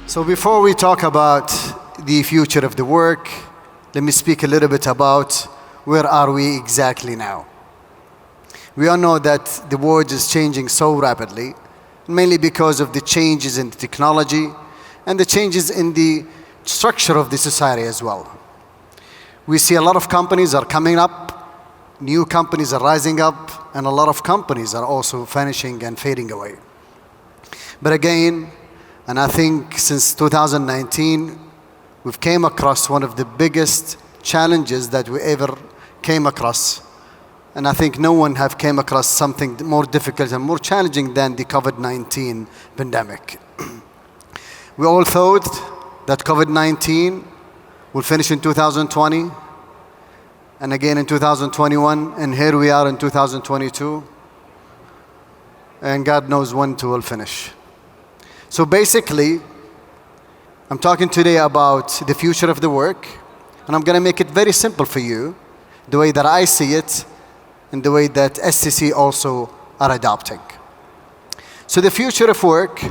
So before we talk about the future of the work, let me speak a little bit about where are we exactly now. We all know that the world is changing so rapidly, mainly because of the changes in the technology and the changes in the structure of the society as well. We see a lot of companies are coming up, new companies are rising up, and a lot of companies are also vanishing and fading away. But again, and I think since 2019, we've came across one of the biggest challenges that we ever came across. And I think no one have came across something more difficult and more challenging than the COVID-19 pandemic. We all thought that COVID-19 will finish in 2020, and again in 2021, and here we are in 2022, and God knows when it will finish. So basically, I'm talking today about the future of the work, and I'm going to make it very simple for you, the way that I see it, and the way that SCC also are adopting. So the future of work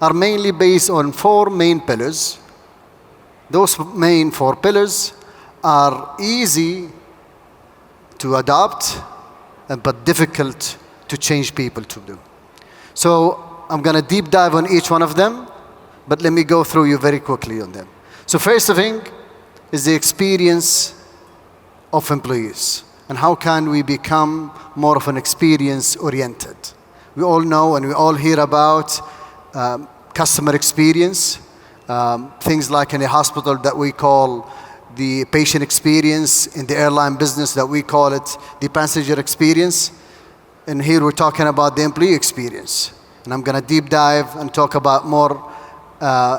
are mainly based on four main pillars. Those main four pillars are easy to adopt, but difficult to change people to do. So I'm going to deep dive on each one of them, but let me go through you very quickly on them. So first thing is the experience of employees, and how can we become more of an experience-oriented. We all know and we all hear about customer experience, things like in a hospital that we call the patient experience, in the airline business that we call it the passenger experience, and here we're talking about the employee experience. And I'm going to deep dive and talk about more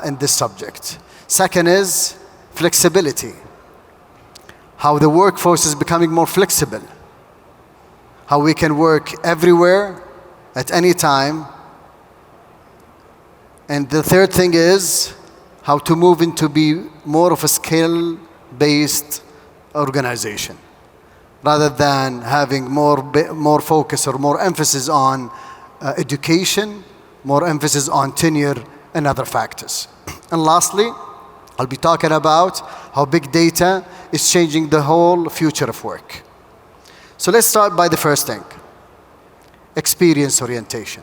in this subject. Second is flexibility. How the workforce is becoming more flexible. How we can work everywhere, at any time. And the third thing is how to move into be more of a skill-based organization, rather than having more focus or more emphasis on education, more emphasis on tenure and other factors. And lastly, I'll be talking about how big data is changing the whole future of work. So let's start by the first thing, experience orientation.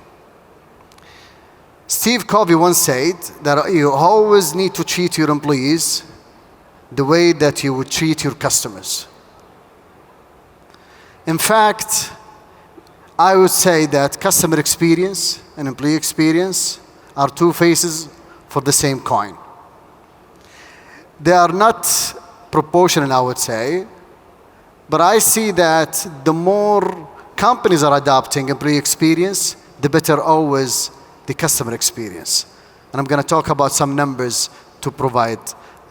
Steve Covey once said that you always need to treat your employees the way that you would treat your customers. In fact, I would say that customer experience and employee experience are two faces for the same coin. They are not proportional, I would say, but I see that the more companies are adopting employee experience, the better always the customer experience. And I'm going to talk about some numbers to provide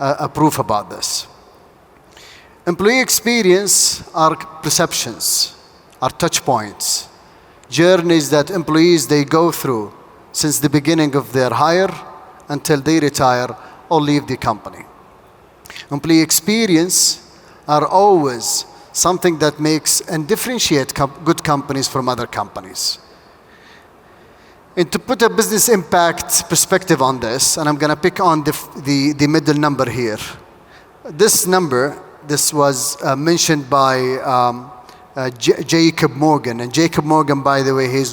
a proof about this. Employee experience are perceptions, are touch points, journeys that employees they go through since the beginning of their hire until they retire or leave the company. Employee experience are always something that makes and differentiate good companies from other companies. And to put a business impact perspective on this, and I'm going to pick on the middle number here. This number, this was mentioned by Jacob Morgan. And Jacob Morgan, by the way, he's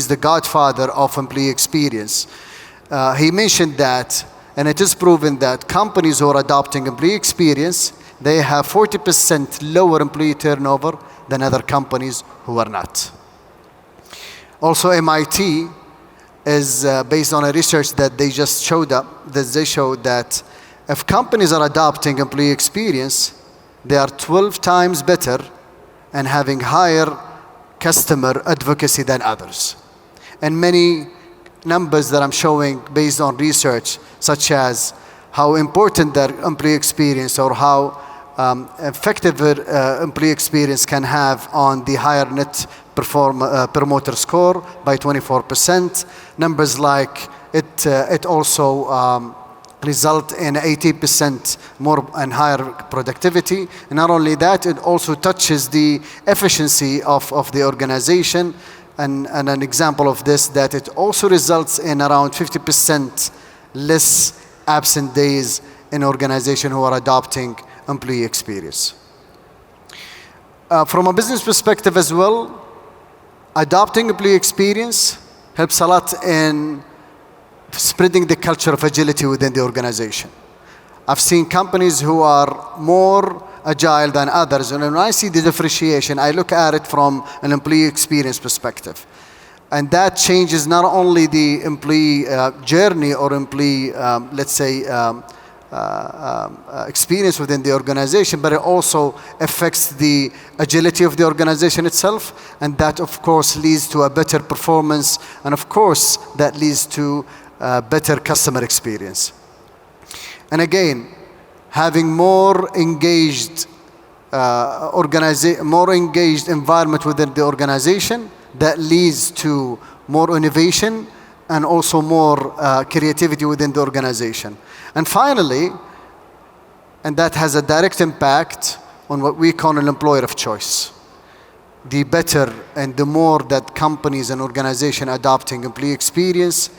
the godfather of employee experience. He mentioned that, and it is proven that companies who are adopting employee experience, they have 40% lower employee turnover than other companies who are not. Also, MIT is based on a research that they just showed that if companies are adopting employee experience, they are 12 times better and having higher customer advocacy than others. And many numbers that I'm showing based on research, such as how important that employee experience or how effective employee experience can have on the higher net promoter score by 24%. Numbers like it also result in 80% more and higher productivity. And not only that, it also touches the efficiency of the organization. And an example of this, that it also results in around 50% less absent days in organizations who are adopting employee experience. From a business perspective as well, adopting employee experience helps a lot in spreading the culture of agility within the organization. I've seen companies who are more agile than others, and when I see the differentiation, I look at it from an employee experience perspective. And that changes not only the employee journey or employee, experience within the organization, but it also affects the agility of the organization itself, and that of course leads to a better performance, and of course that leads to a better customer experience. And again, having more engaged environment within the organization, that leads to more innovation and also more creativity within the organization. And finally, and that has a direct impact on what we call an employer of choice. The better and the more that companies and organizations adopting employee experience,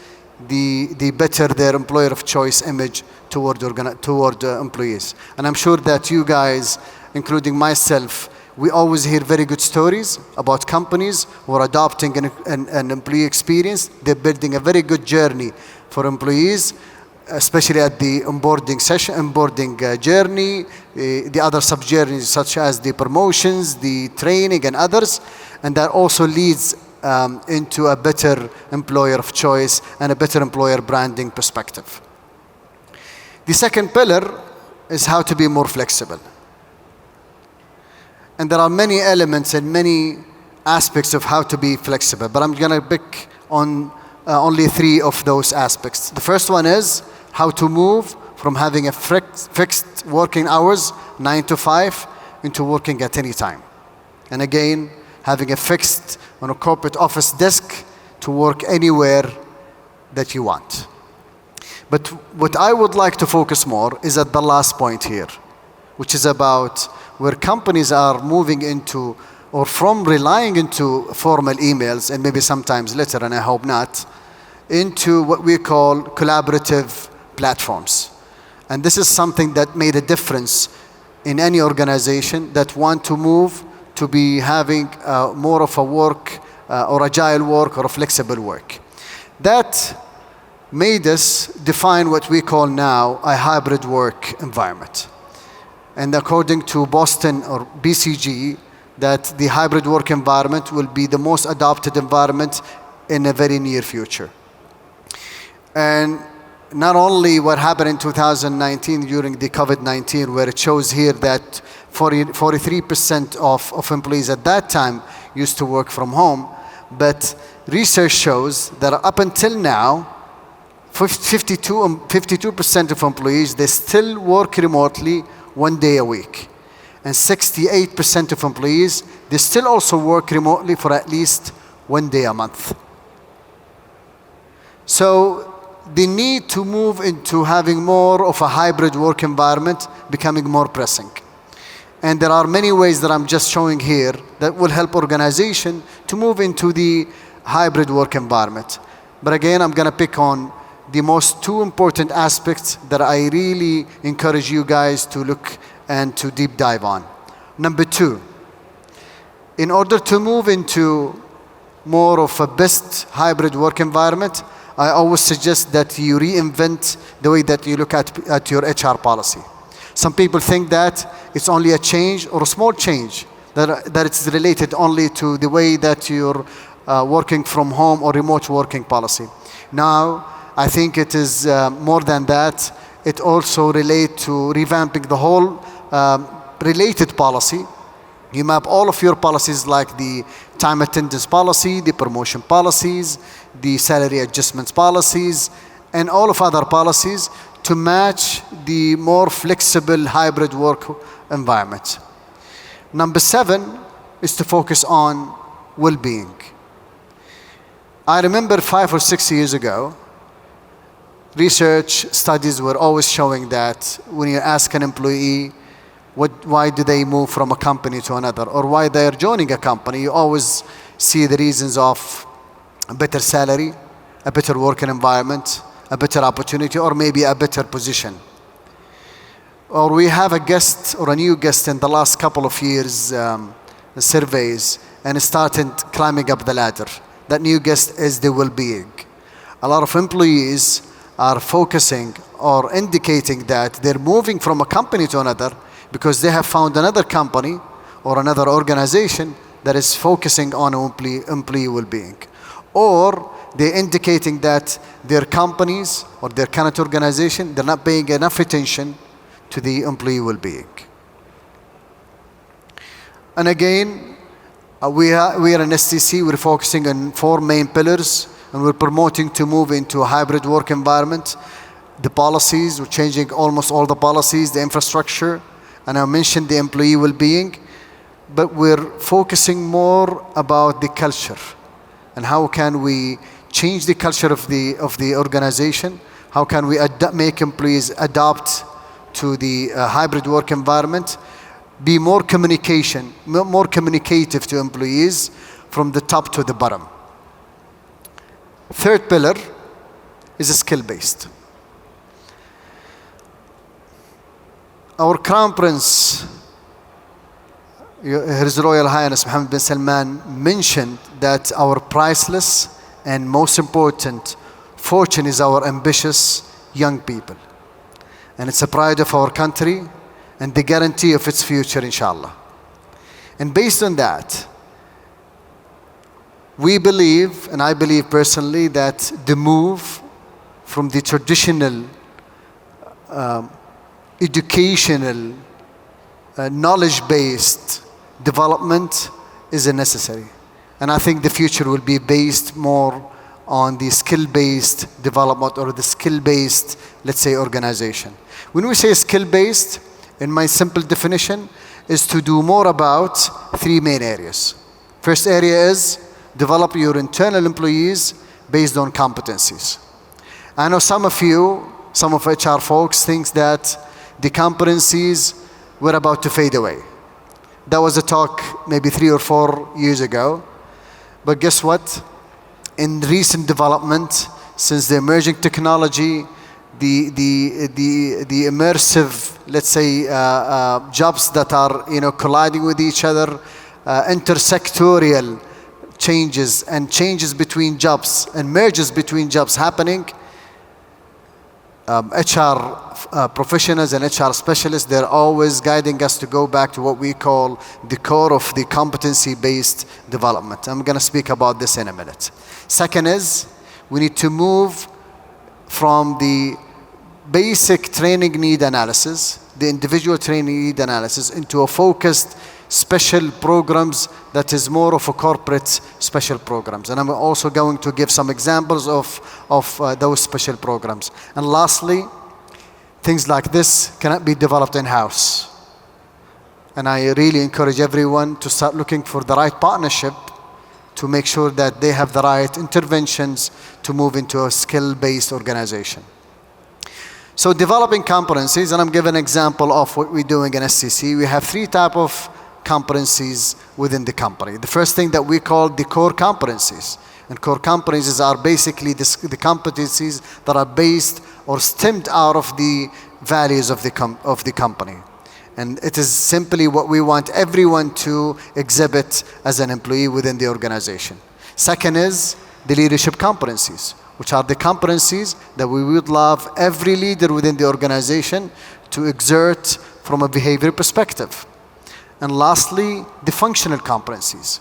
the better their employer of choice image toward employees. And I'm sure that you guys, including myself, we always hear very good stories about companies who are adopting an employee experience. They're building a very good journey for employees, especially at the onboarding journey, the other sub-journeys such as the promotions, the training, and others. And that also leads into a better employer of choice and a better employer branding perspective. The second pillar is how to be more flexible. And there are many elements and many aspects of how to be flexible, but I'm going to pick on only 3 of those aspects. The first one is how to move from having a fixed working hours, 9 to 5, into working at any time. And again, having a fixed on a corporate office desk to work anywhere that you want. But what I would like to focus more is at the last point here, which is about where companies are moving into, or from relying into formal emails, and maybe sometimes letter, and I hope not, into what we call collaborative platforms. And this is something that made a difference in any organization that want to move to be having more of a work or agile work or a flexible work. That made us define what we call now a hybrid work environment. And according to Boston or BCG, that the hybrid work environment will be the most adopted environment in a very near future. And not only what happened in 2019 during the COVID-19, where it shows here that 43% of employees at that time used to work from home, but research shows that up until now, 52% of employees, they still work remotely 1 day a week. And 68% of employees, they still also work remotely for at least 1 day a month. So the need to move into having more of a hybrid work environment becoming more pressing. And there are many ways that I'm just showing here that will help organization to move into the hybrid work environment. But again, I'm going to pick on the most 2 important aspects that I really encourage you guys to look and to deep dive on. Number 2, in order to move into more of a best hybrid work environment, I always suggest that you reinvent the way that you look at your HR policy. Some people think that it's only a change or a small change, that it's related only to the way that you're working from home or remote working policy. Now, I think it is more than that. It also relates to revamping the whole related policy. You map all of your policies like the time attendance policy, the promotion policies, the salary adjustments policies, and all of other policies to match the more flexible hybrid work environment. Number 7 is to focus on well-being. I remember 5 or 6 years ago, research studies were always showing that when you ask an employee why do they move from a company to another, or why they are joining a company, you always see the reasons of a better salary, a better working environment, a better opportunity, or maybe a better position. Or we have a guest or a new guest in the last couple of years surveys and started climbing up the ladder. That new guest is the well-being. A lot of employees are focusing or indicating that they're moving from a company to another because they have found another company or another organization that is focusing on employee well-being. Or they're indicating that their companies or their current organization, they're not paying enough attention to the employee well-being. And again, we are in STC, we're focusing on 4 main pillars, and we're promoting to move into a hybrid work environment. The policies, we're changing almost all the policies, the infrastructure, and I mentioned the employee well-being, but we're focusing more about the culture and how can we change the culture of the organization, how can we make employees adapt to the hybrid work environment, be more communicative to employees from the top to the bottom. Third pillar is skill-based. Our Crown Prince, His Royal Highness Mohammed bin Salman, mentioned that our priceless and most important fortune is our ambitious young people. And it's a pride of our country and the guarantee of its future, inshallah. And based on that, we believe, and I believe personally, that the move from the traditional educational, knowledge-based development is necessary. And I think the future will be based more on the skill-based development or the skill-based, let's say, organization. When we say skill-based, in my simple definition, is to do more about 3 main areas. First area is develop your internal employees based on competencies. I know some of HR folks think that the competencies were about to fade away. That was a talk maybe 3 or 4 years ago. But guess what? In recent development, since the emerging technology, the immersive, let's say, jobs that are colliding with each other, intersectorial changes and changes between jobs and mergers between jobs happening, HR professionals and HR specialists, they're always guiding us to go back to what we call the core of the competency-based development. I'm going to speak about this in a minute. Second is, we need to move from the basic training need analysis, the individual training need analysis, into a focused special programs that is more of a corporate special programs. And I'm also going to give some examples of those special programs. And lastly, things like this cannot be developed in-house. And I really encourage everyone to start looking for the right partnership to make sure that they have the right interventions to move into a skill-based organization. So developing competencies, and I'm giving an example of what we're doing in SCC. We have 3 types of competencies within the company. The first thing that we call the core competencies. And core competencies are basically the competencies that are based or stemmed out of the values of the company. And it is simply what we want everyone to exhibit as an employee within the organization. Second is the leadership competencies, which are the competencies that we would love every leader within the organization to exert from a behavior perspective. And lastly, the functional competencies.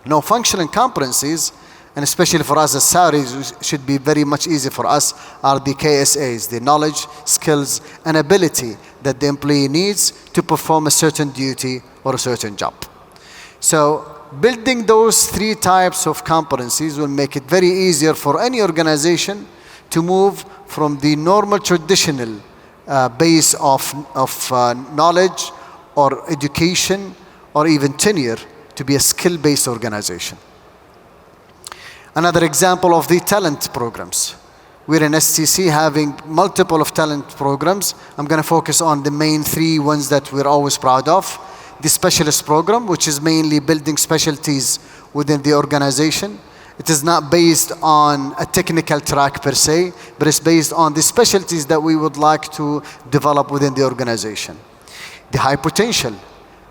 Now, functional competencies, and especially for us as Saudis, should be very much easy for us, are the KSAs, the knowledge, skills, and ability that the employee needs to perform a certain duty or a certain job. So, building those 3 types of competencies will make it very easier for any organization to move from the normal traditional base of knowledge or education or even tenure to be a skill-based organization. Another example of the talent programs. We're in SCC having multiple of talent programs. I'm going to focus on the main 3 ones that we're always proud of. The specialist program, which is mainly building specialties within the organization It is not based on a technical track per se, but it's based on the specialties that we would like to develop within the organization. The high potential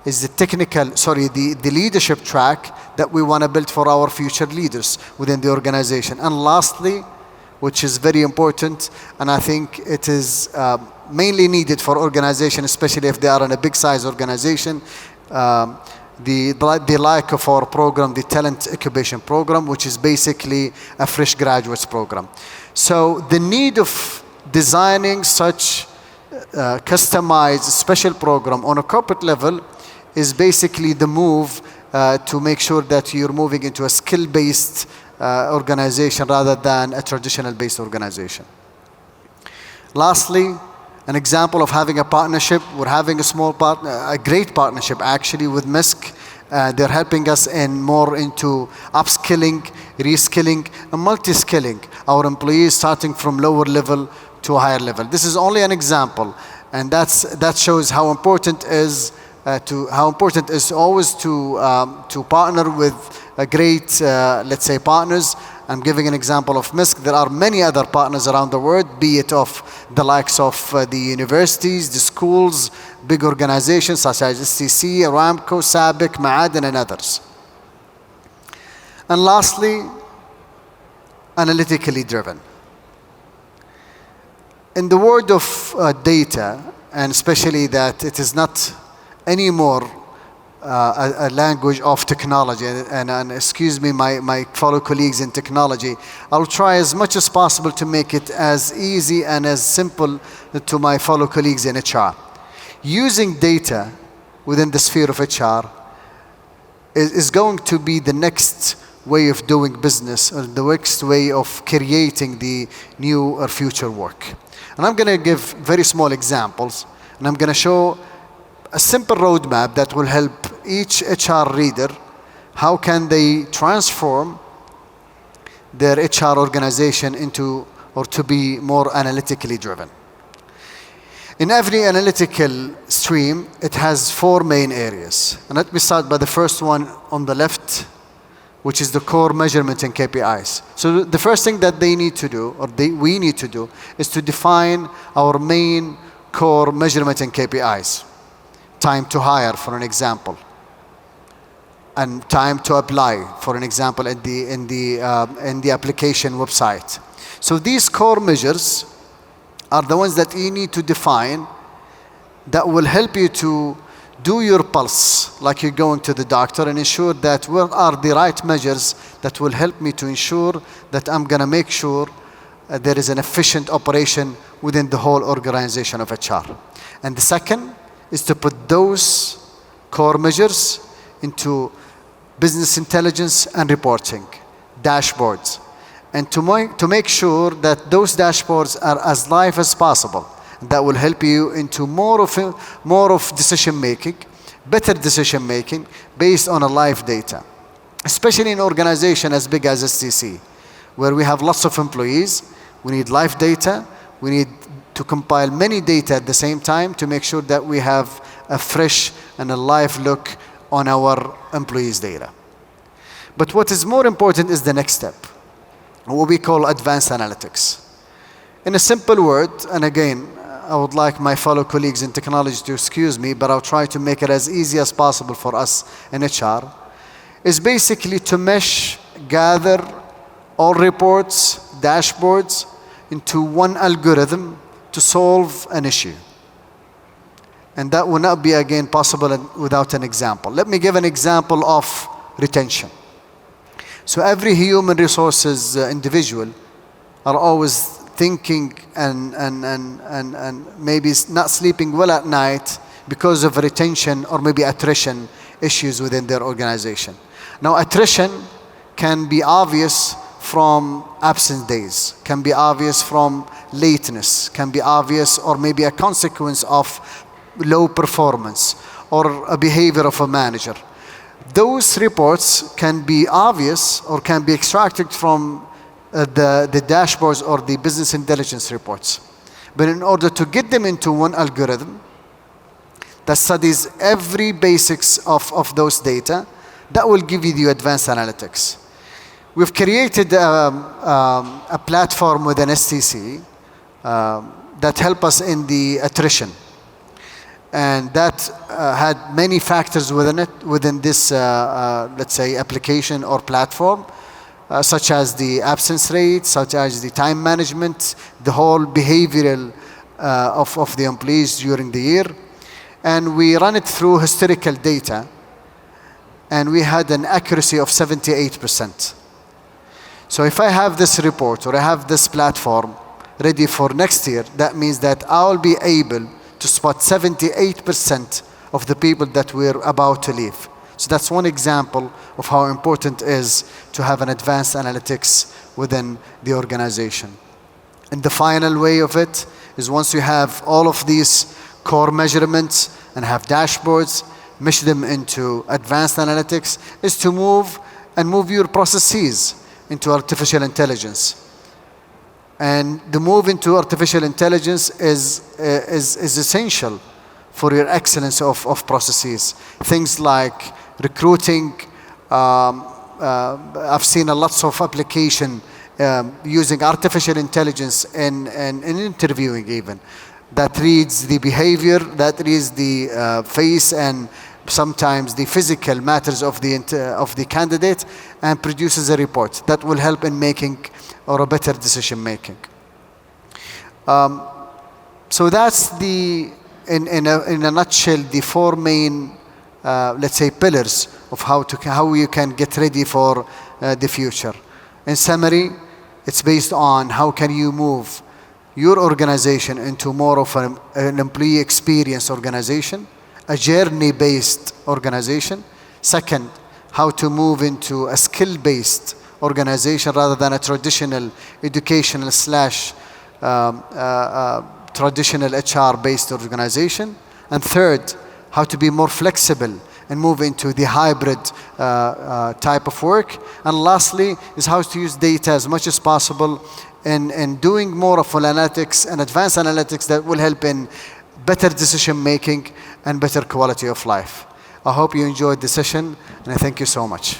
is the leadership track that we want to build for our future leaders within the organization. And lastly, which is very important, and I think it is mainly needed for organizations, especially if they are in a big size organization, the like of our program, the talent incubation program, which is basically a fresh graduates program. So the need of designing such customized special program on a corporate level is basically the move to make sure that you're moving into a skill-based organization rather than a traditional-based organization. Lastly, an example of having a partnership. We're having a great partnership actually with MISC. They're helping us more into upskilling, reskilling, and multi-skilling our employees, starting from lower level to a higher level. This is only an example, and that shows how important is always to partner with a great, let's say, partners. I'm giving an example of MISC. There are many other partners around the world, be it of the likes of the universities, the schools, big organizations such as SCC, Aramco, SABIC, Ma'aden, and others. And lastly, analytically driven. In the world of data, and especially that it is not anymore a language of technology, and excuse me, my fellow colleagues in technology, I'll try as much as possible to make it as easy and as simple to my fellow colleagues in HR. Using data within the sphere of HR is going to be the next way of doing business, or the next way of creating the new or future work. And I'm going to give very small examples, and I'm going to show a simple roadmap that will help each HR leader how can they transform their HR organization into or to be more analytically driven. In every analytical stream, it has 4 main areas. And let me start by the first one on the left, which is the core measurement and KPIs. So the first thing that they need to do, or we need to do, is to define our main core measurement and KPIs. Time to hire, for an example, and time to apply, for an example, in the application website. So these core measures are the ones that you need to define that will help you to do your pulse, like you're going to the doctor, and ensure that what are the right measures that will help me to ensure that I'm going to make sure there is an efficient operation within the whole organization of HR. And the second is to put those core measures into business intelligence and reporting, dashboards, and to make sure that those dashboards are as live as possible. That will help you into more of decision making, better decision making based on a live data, especially in an organization as big as SCC, where we have lots of employees. We need live data. We need to compile many data at the same time to make sure that we have a fresh and a live look on our employees' data. But what is more important is the next step, what we call advanced analytics. In a simple word, and again, I would like my fellow colleagues in technology to excuse me, but I'll try to make it as easy as possible for us in HR, is basically to mesh, gather all reports, dashboards into one algorithm to solve an issue. And that will not be, again, possible without an example. Let me give an example of retention. So every human resources individual are always thinking and maybe not sleeping well at night because of retention or maybe attrition issues within their organization. Now, attrition can be obvious from absence days, can be obvious from lateness, can be obvious or maybe a consequence of low performance or a behavior of a manager. Those reports can be obvious or can be extracted from the dashboards or the business intelligence reports. But in order to get them into one algorithm that studies every basics of those data, that will give you the advanced analytics. We've created a platform within STC that help us in the attrition. And that had many factors within this, let's say, application or platform, such as the absence rate, such as the time management, the whole behavioral of the employees during the year. And we run it through historical data, and we had an accuracy of 78%. So if I have this report or I have this platform ready for next year, that means that I'll be able to spot 78% of the people that we're about to leave. So that's one example of how important it is to have an advanced analytics within the organization. And the final way of it is, once you have all of these core measurements and have dashboards, measure them into advanced analytics, is to move your processes into artificial intelligence. And the move into artificial intelligence is essential for your excellence of processes. Things like recruiting. I've seen a lots of application using artificial intelligence in interviewing even. That reads the behavior, that reads the face and sometimes the physical matters of the candidate, and produces a report that will help in making or a better decision making. So that's in a nutshell the four main, let's say, pillars of how you can get ready for the future. In summary, it's based on how can you move your organization into more of an employee experience organization, a journey-based organization. Second, how to move into a skill-based organization rather than a traditional educational / traditional HR-based organization. And third, how to be more flexible and move into the hybrid type of work. And lastly is how to use data as much as possible in doing more of analytics and advanced analytics that will help in better decision making and better quality of life. I hope you enjoyed the session, and I thank you so much.